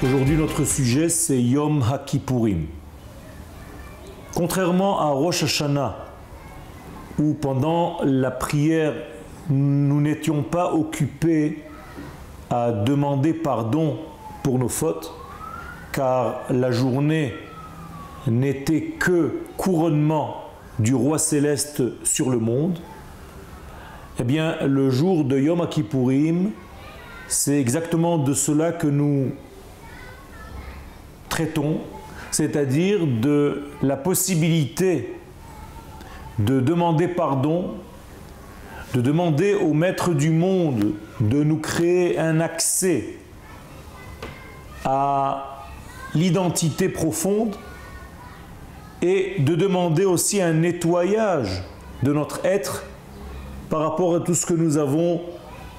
Aujourd'hui, notre sujet, c'est Yom HaKippurim. Contrairement à Rosh Hashanah, où pendant la prière, nous n'étions pas occupés à demander pardon pour nos fautes, car la journée n'était que couronnement du roi céleste sur le monde, eh bien, le jour de Yom HaKippurim, c'est exactement de cela que nous traitons, c'est-à-dire de la possibilité de demander pardon, de demander au Maître du monde de nous créer un accès à l'identité profonde et de demander aussi un nettoyage de notre être par rapport à tout ce que nous avons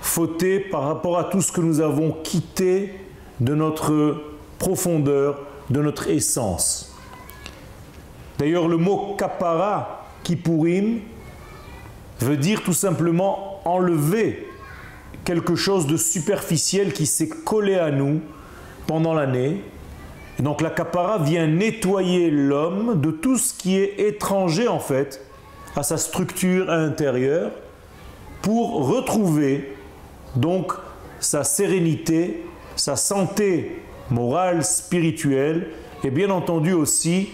fauté, par rapport à tout ce que nous avons quitté de notre profondeur, de notre essence. D'ailleurs, le mot kapara, kippurim, veut dire tout simplement enlever quelque chose de superficiel qui s'est collé à nous pendant l'année. Et donc la kapara vient nettoyer l'homme de tout ce qui est étranger en fait à sa structure intérieure pour retrouver donc sa sérénité, sa santé morale, spirituelle, et bien entendu aussi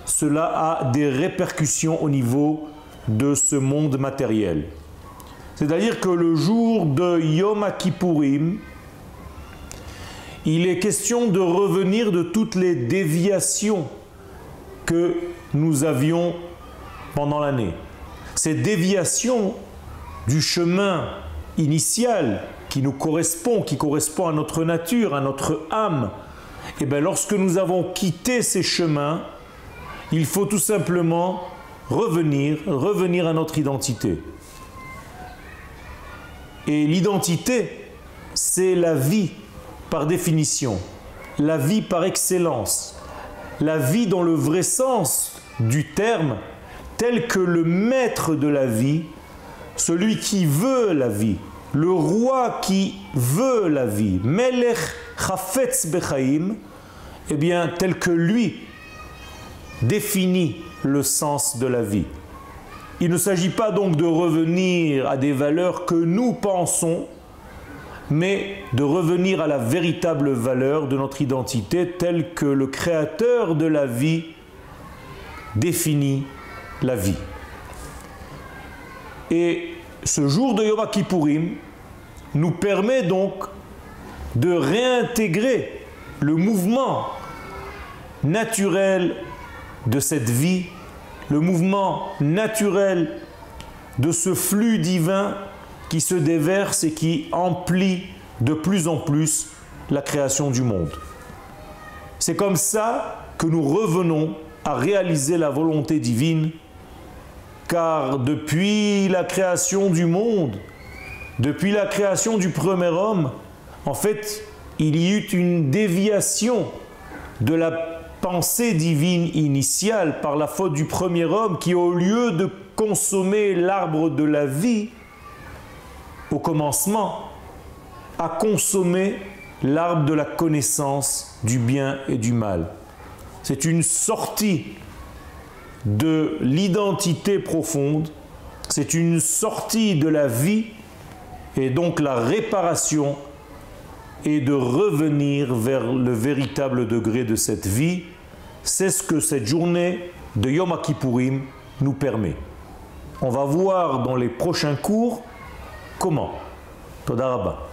cela a des répercussions au niveau de ce monde matériel. C'est-à-dire que le jour de Yom HaKippurim, il est question de revenir de toutes les déviations que nous avions pendant l'année. Ces déviations du chemin initial qui nous correspond, qui correspond à notre nature, à notre âme, et bien lorsque nous avons quitté ces chemins, il faut tout simplement revenir à notre identité. Et l'identité, c'est la vie par définition, la vie par excellence, la vie dans le vrai sens du terme, tel que le maître de la vie, celui qui veut la vie, le roi qui veut la vie, Melech Chafetz Bechaim, eh bien tel que lui définit le sens de la vie. Il ne s'agit pas donc de revenir à des valeurs que nous pensons, mais de revenir à la véritable valeur de notre identité telle que le créateur de la vie définit la vie. Et ce jour de Yom HaKippurim nous permet donc de réintégrer le mouvement naturel de cette vie, le mouvement naturel de ce flux divin qui se déverse et qui emplit de plus en plus la création du monde. C'est comme ça que nous revenons à réaliser la volonté divine, car depuis la création du monde, depuis la création du premier homme, en fait, il y eut une déviation de la pensée divine initiale par la faute du premier homme qui, au lieu de consommer l'arbre de la vie au commencement, a consommé l'arbre de la connaissance du bien et du mal. C'est une sortie de l'identité profonde, c'est une sortie de la vie, et donc la réparation est de revenir vers le véritable degré de cette vie. C'est ce que cette journée de Yom HaKippurim nous permet. On va voir dans les prochains cours comment. Toda Rabba.